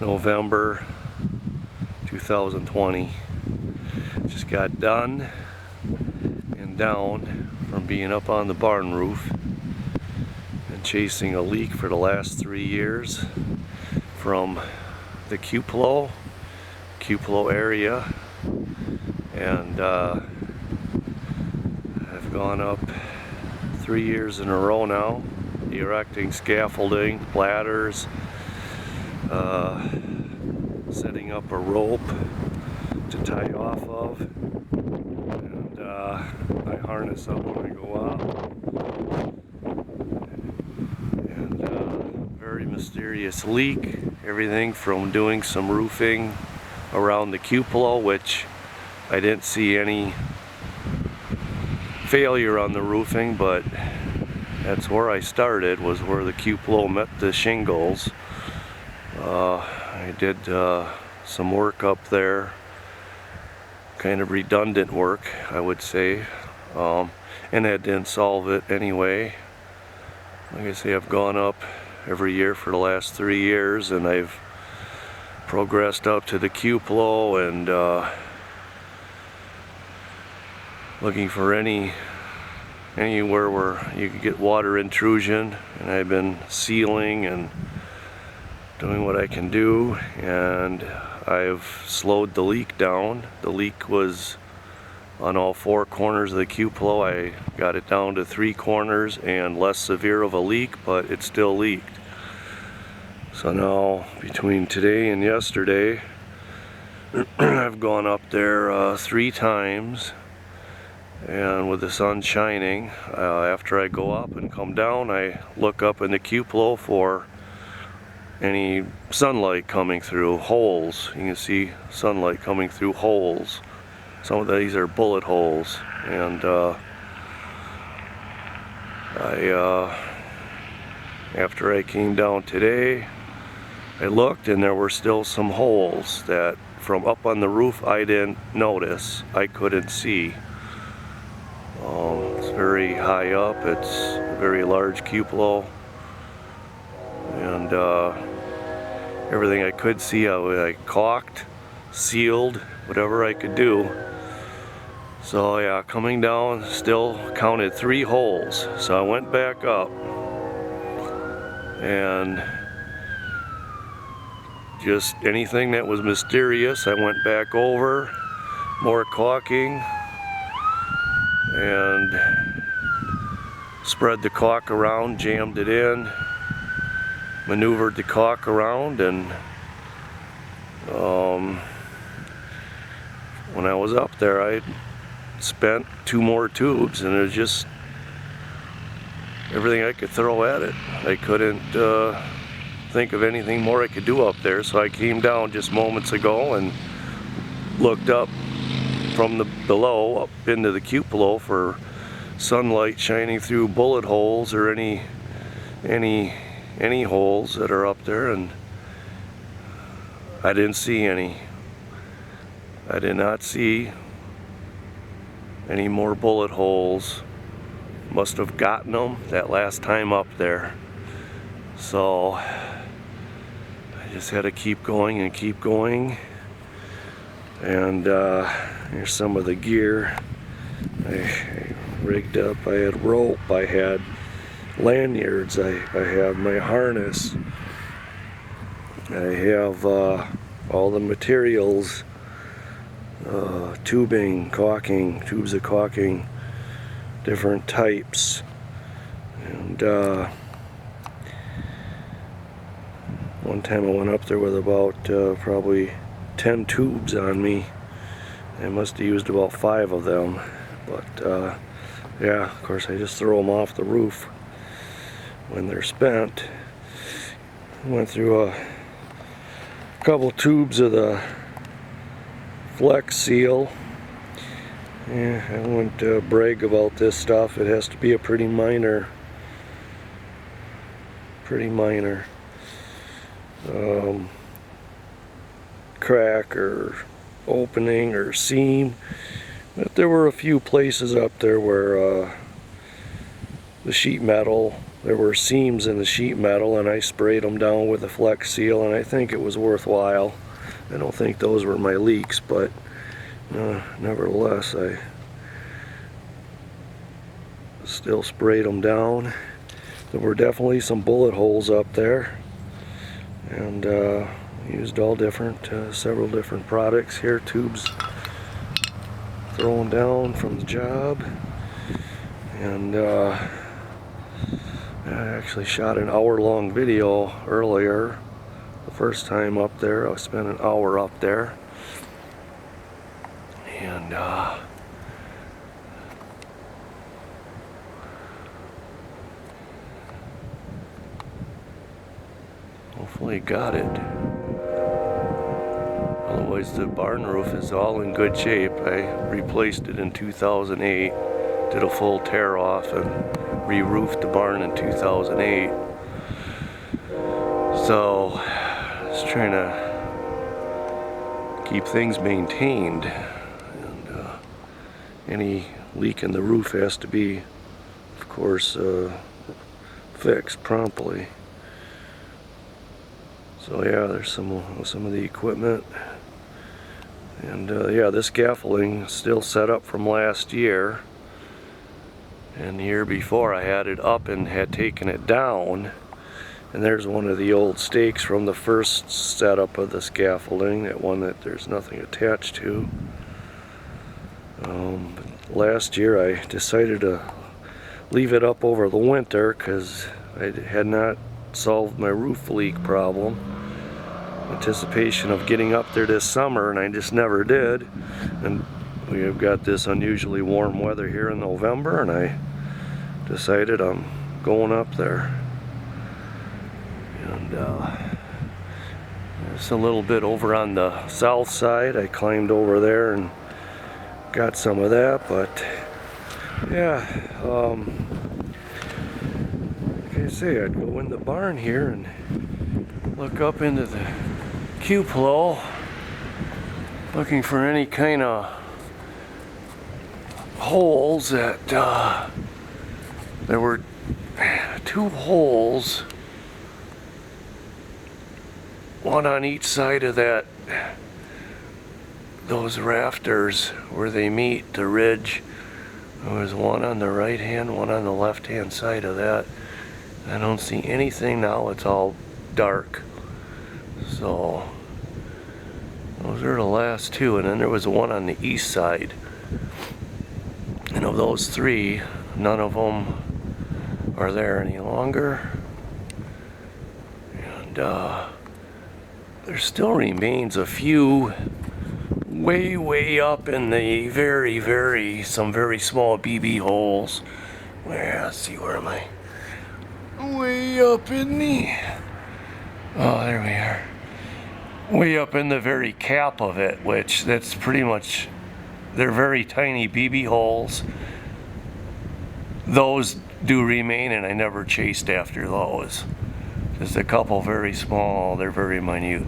November 2020. Just got done and down from being up on the barn roof and chasing a leak for the last 3 years from the Cupola area, and I've gone up 3 years in a row now, erecting scaffolding, ladders, setting up a rope to tie off of, and I harness up when I go out. And very mysterious leak. Everything from doing some roofing around the cupola, which I didn't see any failure on the roofing, but that's where I started, was where the cupola met the shingles. I did some work up there, kind of redundant work, I would say, and that didn't solve it anyway. Like I say, I've gone up every year for the last 3 years, and I've progressed up to the cupola and looking for anywhere where you could get water intrusion, and I've been sealing and doing what I can do, and I've slowed the leak down. The leak was on all 4 corners of the cupola. I got it down to 3 corners and less severe of a leak, but it still leaked. So now, between today and yesterday, I've gone up there 3 times, and with the sun shining, after I go up and come down, I look up in the cupola for any sunlight coming through holes. You can see sunlight coming through holes. Some of these are bullet holes, and after I came down today, I looked, and there were still some holes that from up on the roof I didn't notice. I couldn't see. It's very high up. It's a very large cupola, and everything I could see I caulked, sealed, whatever I could do. So yeah, coming down, still counted 3 holes. So I went back up, and just anything that was mysterious, I went back over, more caulking, and spread the caulk around, jammed it in, maneuvered the caulk around, and when I was up there, I spent 2 more tubes, and it was just everything I could throw at it. I couldn't think of anything more I could do up there, so I came down just moments ago and looked up from the below up into the cupola for sunlight shining through bullet holes or any holes that are up there, and I didn't see any. I did not see any more bullet holes. Must have gotten them that last time up there. So I just had to keep going and keep going. And here's some of the gear I rigged up. I had rope, I had lanyards, I have my harness, I have all the materials, tubing, caulking, tubes of caulking, different types, and one time I went up there with about probably 10 tubes on me. I must have used about 5 of them, but yeah, of course I just throw them off the roof when they're spent. Went through a couple tubes of the Flex Seal. Yeah, I won't brag about this stuff. It has to be a pretty minor crack or opening or seam, but there were a few places up there where the sheet metal there were seams in the sheet metal, and I sprayed them down with a Flex Seal, and I think it was worthwhile. I don't think those were my leaks, but nevertheless, I still sprayed them down. There were definitely some bullet holes up there, and used all different, several different products here, tubes thrown down from the job. And I actually shot an hour-long video earlier. The first time up there, I spent an hour up there, and hopefully got it. Otherwise, the barn roof is all in good shape. I replaced it in 2008, did a full tear off, and re-roofed the barn in 2008. So, just trying to keep things maintained, and any leak in the roof has to be, of course, fixed promptly. So yeah, there's some of the equipment, and yeah, this scaffolding is still set up from last year, and the year before I had it up and had taken it down. And there's one of the old stakes from the first setup of the scaffolding, that one that there's nothing attached to. Last year I decided to leave it up over the winter because I had not solved my roof leak problem. Anticipation of getting up there this summer, and I just never did. And we have got this unusually warm weather here in November, and I decided I'm going up there. And just a little bit over on the south side, I climbed over there and got some of that. But yeah, like I say, I'd go in the barn here and look up into the cupola, looking for any kind of holes. That there were 2 holes, one on each side of those rafters where they meet the ridge. There was one on the right hand, one on the left hand side of that. I don't see anything now, it's all dark. So those are the last 2, and then there was one on the east side. And of those 3, none of them are there any longer. And there still remains a few way up in the some very small BB holes. Where, let's see, where am I? Way up in the, oh, there we are. Way up in the very cap of it, which that's pretty much, they're very tiny BB holes. Those do remain, and I never chased after those. Just a couple very small, they're very minute.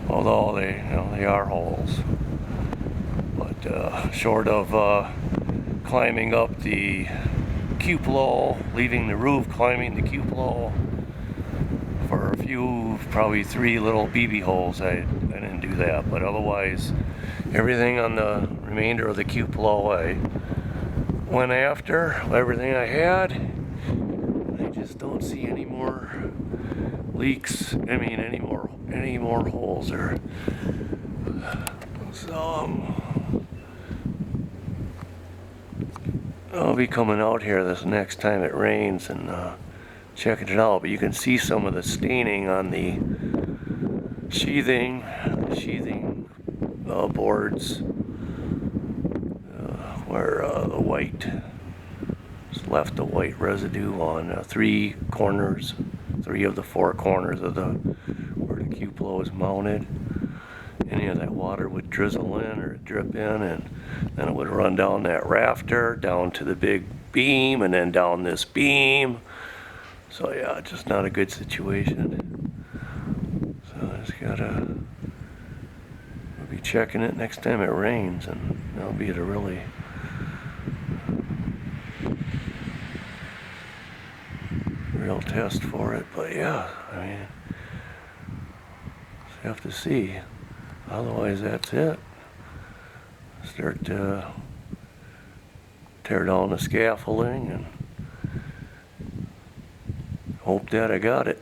Although they are holes. But short of climbing up the cupola, leaving the roof, climbing the cupola, for a few, probably 3 little BB holes, I didn't do that. But otherwise, everything on the remainder of the cupola I went after, everything I had. I just don't see any more leaks. I mean, any more holes there. So I'll be coming out here this next time it rains and checking it out. But you can see some of the staining on the sheathing boards, where the white just left the white residue on 3 corners, 3 of the 4 corners of where the cupola is mounted. Any of that water would drizzle in or drip in, and then it would run down that rafter, down to the big beam, and then down this beam. So yeah, just not a good situation. So I just gotta, we'll be checking it next time it rains, and that'll be a really real test for it, but yeah, I mean, you have to see. Otherwise, that's it. Start to tear down the scaffolding and hope that I got it.